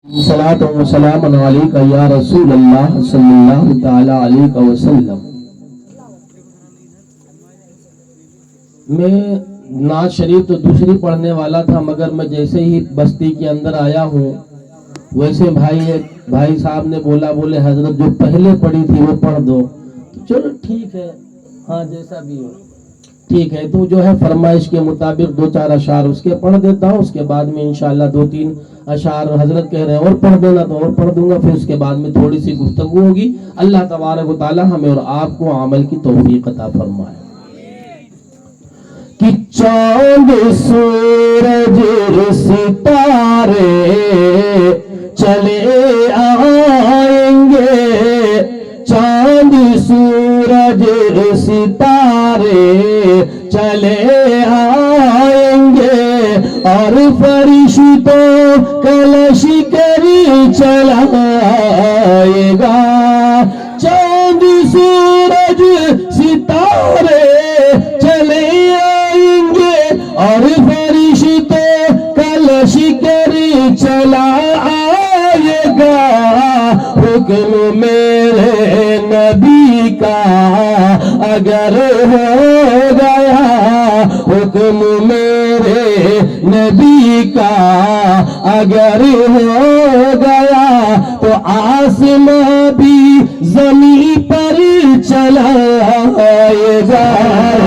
صلاۃ و سلام علیک یا رسول اللہ صلی اللہ تعالی علیہ وسلم۔ میں نعت شریف تو دوسری پڑھنے والا تھا، مگر میں جیسے ہی بستی کے اندر آیا ہوں ویسے بھائی صاحب نے بولے حضرت جو پہلے پڑھی تھی وہ پڑھ دو۔ چلو ٹھیک ہے، ہاں جیسا بھی ہو ٹھیک ہے۔ تو جو ہے فرمائش کے مطابق دو چار اشعار اس کے پڑھ دیتا ہوں، اس کے بعد میں انشاءاللہ دو تین اشعار حضرت کہہ رہے ہیں اور پڑھ دینا تو اور پڑھ دوں گا، پھر اس کے بعد میں تھوڑی سی گفتگو ہوگی۔ اللہ تبارک و تعالی ہمیں اور آپ کو عمل کی توفیق عطا فرمائے۔ کہ چاند سورج ستارے چلے آئیں گے، چاند سورج ستارے چلے آئیں گے، اور فرشتوں کا لشکر چلائے گا۔ چاند سورج ستارے چلے آئیں گے، اور فرشتوں کا لشکر چلا آئے گا۔ حکم میرے نبی کا اگر ہو گیا، حکم میرے نبی کا اگر ہو گیا، تو آسمان بھی زمین پر چلائے گا۔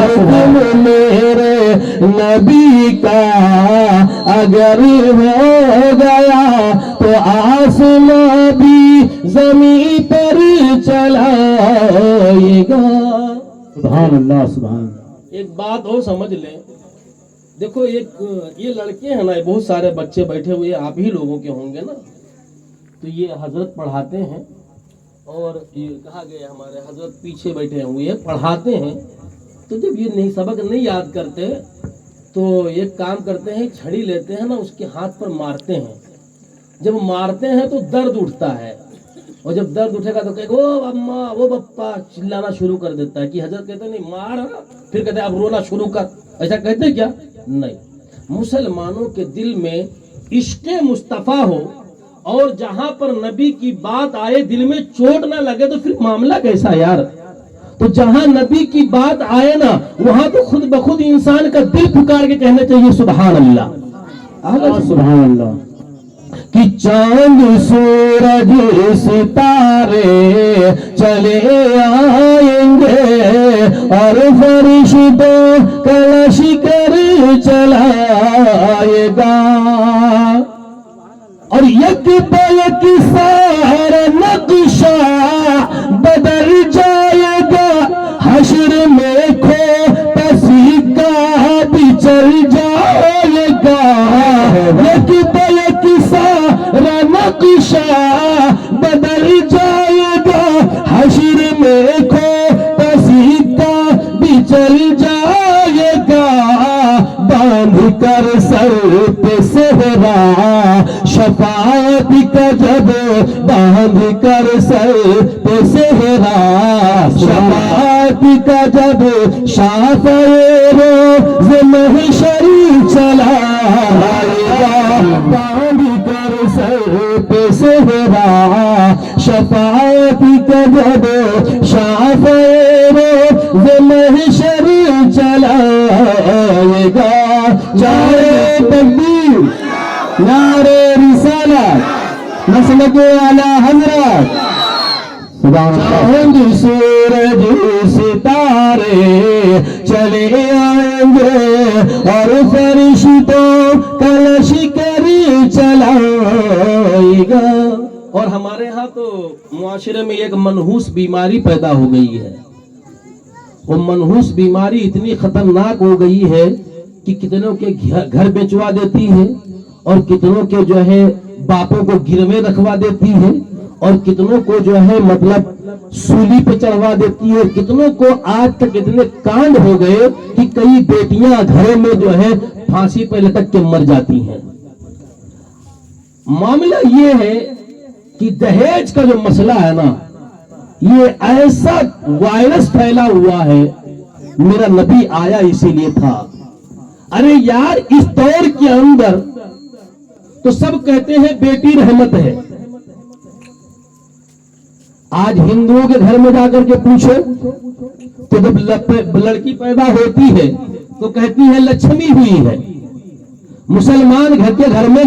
حکم میرے نبی کا اگر ہو گیا، تو آسمان بھی زمین پر چلائے گا۔ سبحان اللہ سبحان اللہ۔ ایک بات اور سمجھ لیں، دیکھو یہ لڑکے ہیں نا، بہت سارے بچے بیٹھے ہوئے آپ ہی لوگوں کے ہوں گے نا، تو یہ حضرت پڑھاتے ہیں، اور یہ کہا گیا ہمارے حضرت پیچھے بیٹھے ہوئے ہیں پڑھاتے ہیں۔ تو جب یہ سبق نہیں یاد کرتے تو ایک کام کرتے ہیں، چھڑی لیتے ہیں نا، اس کے ہاتھ پر مارتے ہیں۔ جب مارتے ہیں تو درد اٹھتا ہے، اور جب درد اٹھے گا تو کہے گا او اماں او پپا، چلانا شروع کر دیتا ہے۔ کہ حضرت کہتے ہیں نہیں مار، پھر کہتے ہیں اب رونا شروع کر، ایسا کہتے کیا؟ نہیں۔ مسلمانوں کے دل میں عشق مصطفیٰ ہو اور جہاں پر نبی کی بات آئے دل میں چوٹ نہ لگے تو پھر معاملہ کیسا یار؟ تو جہاں نبی کی بات آئے نا، وہاں تو خود بخود انسان کا دل پکار کے کہنا چاہیے سبحان اللہ، سبحان اللہ۔ کہ چاند سورج ستارے چلے آئیں گے، اور فرشتوں کا لشکر چلائے گا، اور یک پہ یک سارا نقشہ بدل جائے گا، حشر میں کھو پسیکا بھی چل جائے گا۔ یک پہ یک سارا نقشہ بدل جائے گا، حشر میں کھو پسیکا بھی چل جائے گا۔ باندھ کر سر پہ صحرا شفاعت کا جب، باندھ کر سر پہ صحرا شفاعت کا جب، شافعِ روز محشر چلا آئے گا۔ باندھ کر سر پہ صحرا شفاعت کا جب، شافعِ روز محشر چلا آئے گا۔ چارے تکبیر، نعرے رسالت، مسلک اعلی حضرت۔ چاند سورج ستارے چلے آئیں گے، اور فرشتوں کا لشکر چلائے گا۔ اور ہمارے ہاں تو معاشرے میں ایک منحوس بیماری پیدا ہو گئی ہے۔ وہ منحوس بیماری اتنی خطرناک ہو گئی ہے کہ کتنوں کے گھر بیچوا دیتی ہے، اور کتنوں کے جو ہے باپوں کو گروے رکھوا دیتی ہے، اور کتنوں کو جو ہے مطلب سولی پہ چڑھوا دیتی ہے۔ کتنوں کو آج تک اتنے کانڈ ہو گئے کہ کئی بیٹیاں گھروں میں جو ہے پھانسی پہ لٹک کے مر جاتی ہیں۔ معاملہ یہ ہے کہ دہیج کا جو مسئلہ ہے نا، یہ ایسا وائرس پھیلا ہوا ہے، میرا نبی آیا اسی لیے تھا۔ ارے یار اس دور کے اندر تو سب کہتے ہیں بیٹی رحمت ہے. آج ہندوؤں کے گھر میں جا کر کے پوچھو تو جب لڑکی پیدا ہوتی ہے تو کہتی ہے لچھمی ہوئی ہے. مسلمان گھر میں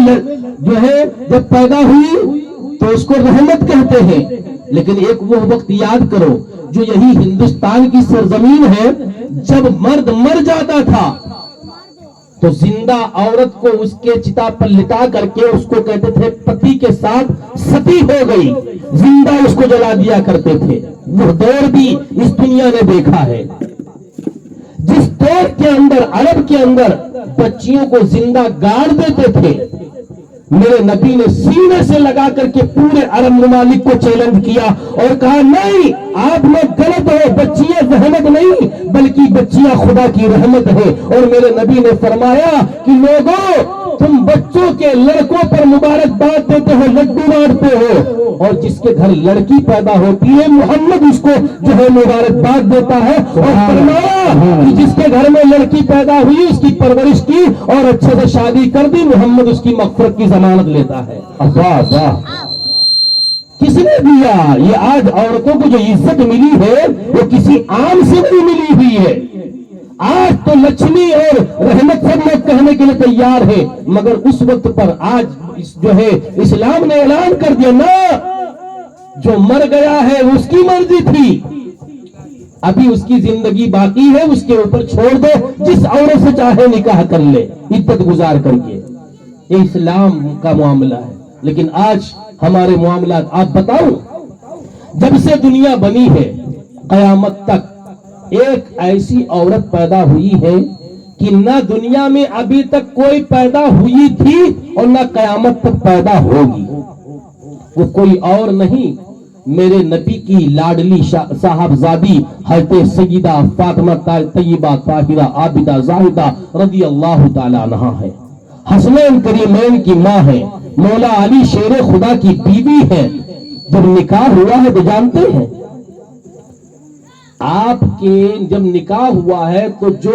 جو ہے جب پیدا ہوئی تو اس کو رحمت کہتے ہیں. لیکن ایک وہ وقت یاد کرو جو یہی ہندوستان کی سرزمین ہے، جب مرد مر جاتا تھا تو زندہ عورت کو اس کے چتا پر لٹا کر کے اس کو کہتے تھے پتی کے ساتھ ستی ہو گئی، زندہ اس کو جلا دیا کرتے تھے. وہ دور بھی اس دنیا نے دیکھا ہے. جس دور کے اندر عرب کے اندر بچیوں کو زندہ گاڑ دیتے تھے، میرے نبی نے سینے سے لگا کر کے پورے عرب ممالک کو چیلنج کیا اور کہا نہیں، آپ لوگ غلط ہو، بچیاں رحمت نہیں بلکہ بچیاں خدا کی رحمت ہے. اور میرے نبی نے فرمایا کہ لوگوں تم بچوں کے لڑکوں پر مبارکباد دیتے ہو، لڈو بانٹتے ہو، اور جس کے گھر لڑکی پیدا ہوتی ہے محمد اس کو جو ہے مبارکباد دیتا ہے. اور فرمایا کہ جس کے گھر میں لڑکی پیدا ہوئی اس کی پرورش کی اور اچھے سے شادی کر دی، محمد اس کی مغفرت کی ضمانت لیتا ہے. واہ واہ، کس نے دیا یہ؟ آج عورتوں کو جو عزت ملی ہے وہ کسی عام سے نہیں ملی ہوئی ہے. آج تو لکشمی اور رحمت سب لوگ کہنے کے لیے تیار ہے، مگر اس وقت پر آج جو ہے اسلام نے اعلان کر دیا نا، جو مر گیا ہے اس کی مرضی تھی، ابھی اس کی زندگی باقی ہے، اس کے اوپر چھوڑ دو، جس عورت سے چاہے نکاح کر لے عدت گزار کر کے. یہ اسلام کا معاملہ ہے. لیکن آج ہمارے معاملات آپ بتاؤ، جب سے دنیا بنی ہے قیامت تک ایک ایسی عورت پیدا ہوئی ہے کہ نہ دنیا میں ابھی تک کوئی پیدا ہوئی تھی اور نہ قیامت تک پیدا ہوگی. وہ کوئی اور نہیں، میرے نبی کی لاڈلی صاحبزادی حضرت سیدہ فاطمہ طیبہ طاہرہ عابدہ زاہدہ رضی اللہ تعالی عنہا ہے. حسنین کریمین کی ماں ہے، مولا علی شیر خدا کی بیوی ہے. جب نکاح ہوا ہے تو جانتے ہیں آپ کے جب نکاح ہوا ہے تو جو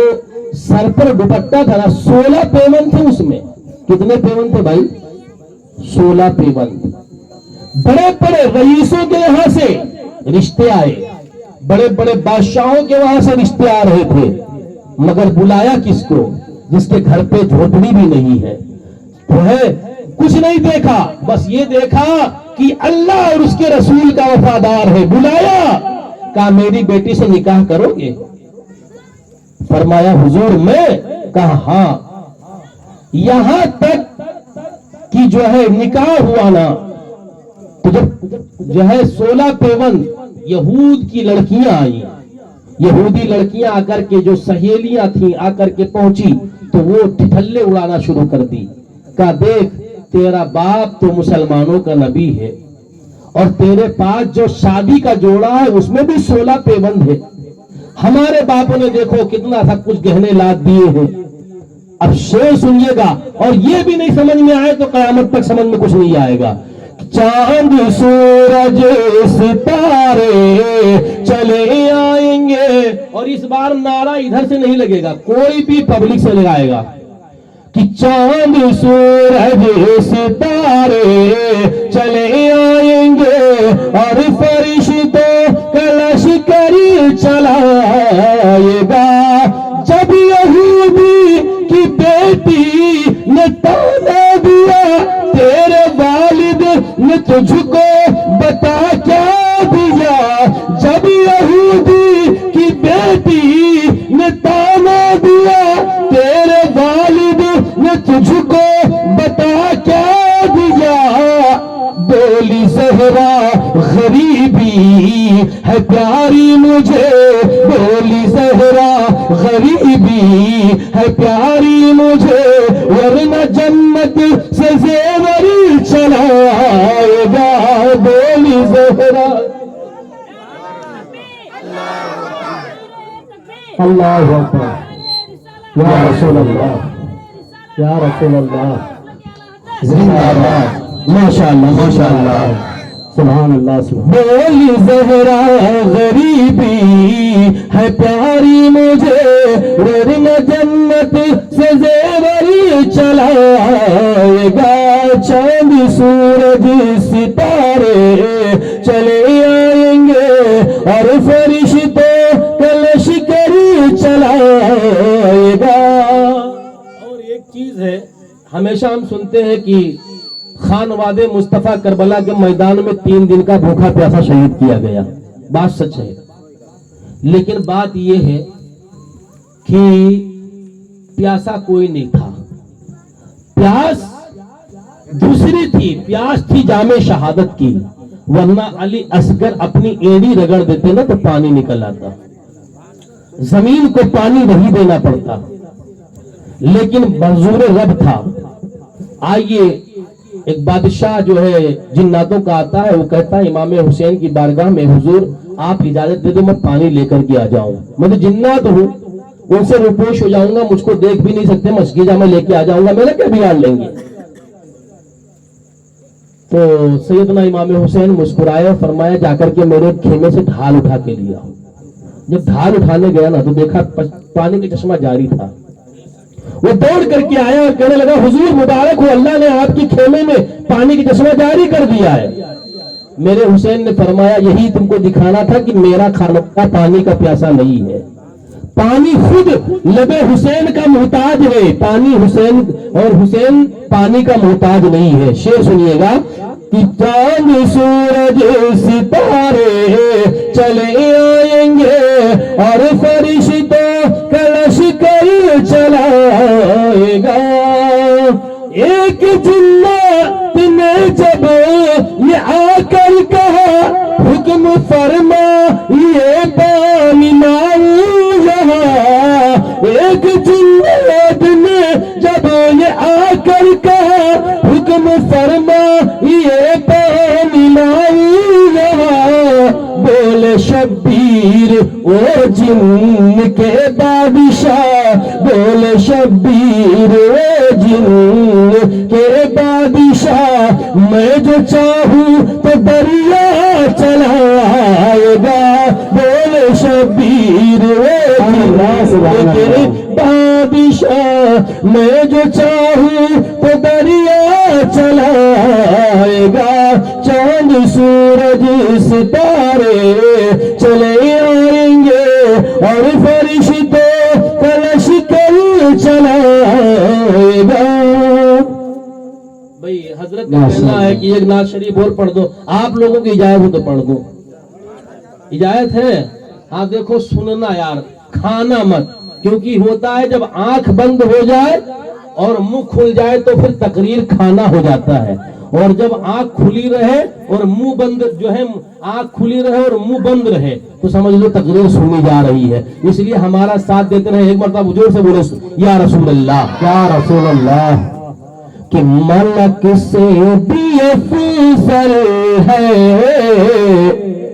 سر پر دوپٹہ تھا نا 16 پیون تھے. اس میں کتنے پیون تھے بھائی؟ 16 پیون. بڑے بڑے رئیسوں کے یہاں سے رشتے آئے، بڑے بڑے بادشاہوں کے وہاں سے رشتے آ رہے تھے، مگر بلایا کس کو؟ جس کے گھر پہ جھوپڑی بھی نہیں ہے، تو ہے کچھ نہیں دیکھا، بس یہ دیکھا کہ اللہ اور اس کے رسول کا وفادار ہے. بلایا، کہا میری بیٹی سے نکاح کرو گے؟ فرمایا حضور میں. کہا ہاں. یہاں تک کہ جو ہے نکاح ہوا نا تو جب جو ہے 16 پیون یہود کی لڑکیاں آئیں، یہودی لڑکیاں آ کر کے جو سہیلیاں تھیں آ کر کے پہنچی تو وہ ٹھٹھلے اڑانا شروع کر دی. کہا دیکھ تیرا باپ تو مسلمانوں کا نبی ہے اور تیرے پاس جو شادی کا جوڑا ہے اس میں بھی 16 پیوند ہے. ہمارے باپوں نے دیکھو کتنا سب کچھ گہنے لاد دیے ہیں. اب شعر سنیے گا، اور یہ بھی نہیں سمجھ میں آئے تو قیامت تک سمجھ میں کچھ نہیں آئے گا. چاند سورج ستارے چلے آئیں گے، اور اس بار نعرہ ادھر سے نہیں لگے گا، کوئی بھی پبلک سے لگائے گا کہ چاند سورج ستارے چلے آئیں گے اور فرشتوں کا لشکر چلائے گا. جب یہودی کی بیٹی نے تانا دیا تیرے والد نے تجھ کو بتا کیا دیا. جب یہودی کی بیٹی نے تانا دیا تیرے والد نے تجھ کو بتا کیا دیا. بولی زہرا غریبی ہے پیاری مجھے، بولی زہرا غریبی ہے پیاری مجھے، ورنہ جنت سے زیور چلائے گا. بولی زہرا. اللہ اکبر. یا رسول اللہ، یا رسول اللہ، زندہ باد. ماشاء اللہ ماشاء اللہ. سبحان اللہ سبحان بولی زہرا غریبی ہے پیاری مجھے ورنہ جنت سے زیور چلائے گا چاند سورج ستارے چلے آئیں گے اور فرشتوں کا لشکر چلائے گا. اور ایک چیز ہے ہمیشہ ہم سنتے ہیں کہ خانواد مصطفیٰ کربلا کے میدان میں 3 دن کا بھوکا پیاسا شہید کیا گیا. بات سچ ہے، لیکن بات یہ ہے کہ پیاسا کوئی نہیں تھا، پیاس دوسری تھی، پیاس تھی جام شہادت کی. ورنہ علی اصغر اپنی ایڑی رگڑ دیتے نا تو پانی نکل آتا، زمین کو پانی نہیں دینا پڑتا، لیکن منظور رب تھا. آئیے ایک بادشاہ جو ہے جناتوں کا آتا ہے، وہ کہتا ہے امام حسین کی بارگاہ میں حضور آپ اجازت دے دو میں پانی لے کر کے آ جاؤں. میں تو جنات ہوں، ان سے روپوش ہو جاؤں گا، مجھ کو دیکھ بھی نہیں سکتے، مسجد میں لے کے آ جاؤں گا، میرا کیا بگاڑ لیں گے. تو سیدنا امام حسین مسکرائے اور فرمایا جا کر کے میرے خیمے سے ڈھال اٹھا کے لیا. جب ڈھال اٹھانے گیا نا تو دیکھا پانی کا چشمہ جاری تھا. وہ دوڑ کر کے آیا اور کہنے لگا حضور مبارک ہو، اللہ نے آپ کی خیمے میں پانی کی چشمہ جاری کر دیا ہے. میرے حسین نے فرمایا یہی تم کو دکھانا تھا کہ میرا خانقاہ پانی کا پیاسا نہیں ہے، پانی خود لب حسین کا محتاج ہے، پانی حسین اور حسین پانی کا محتاج نہیں ہے. شعر سنیے گا کہ چاند سورج ستارے چلے آئیں گے اور فرشتوں کا لشکر چلائے گا. ایک جنات نے جب یہ آ کر کہا حکم فرما یہ پانی لاؤ یہاں. ایک جنات نے جب یہ آ کر کہا حکم فرما یہ پانی لاؤ یہاں. بولے شبیر او جن کے بادشاہ، بولے شبیر او جن کے بادشاہ، میں جو چاہوں تو دریا چلائے گا. بولے شبیر او جن کے بادشاہ، میں جو چاہوں تو دریا چلائے گا. چاند سورج ستارے چلے آئیں گے اور فرشتوں کا لشکر چلائے گا. بھئی حضرت کا کہنا ہے کہ ایک نعت شریف اور پڑھ دو، آپ لوگوں کی اجازت ہو تو پڑھ دو. اجازت ہے؟ ہاں دیکھو سننا یار، کھانا مت، کیونکہ ہوتا ہے جب آنکھ بند ہو جائے اور منہ کھل جائے تو پھر تقریر کھانا ہو جاتا ہے، اور جب آنکھ کھلی رہے اور منہ بند جو ہے، آنکھ کھلی رہے اور منہ بند رہے تو سمجھ لو تقریر سنی جا رہی ہے. اس لیے ہمارا ساتھ دیتے رہے. ایک مرتبہ بزرگ سے بولے یا رسول اللہ، یا رسول اللہ. کہ ملک سے بھی افضل ہے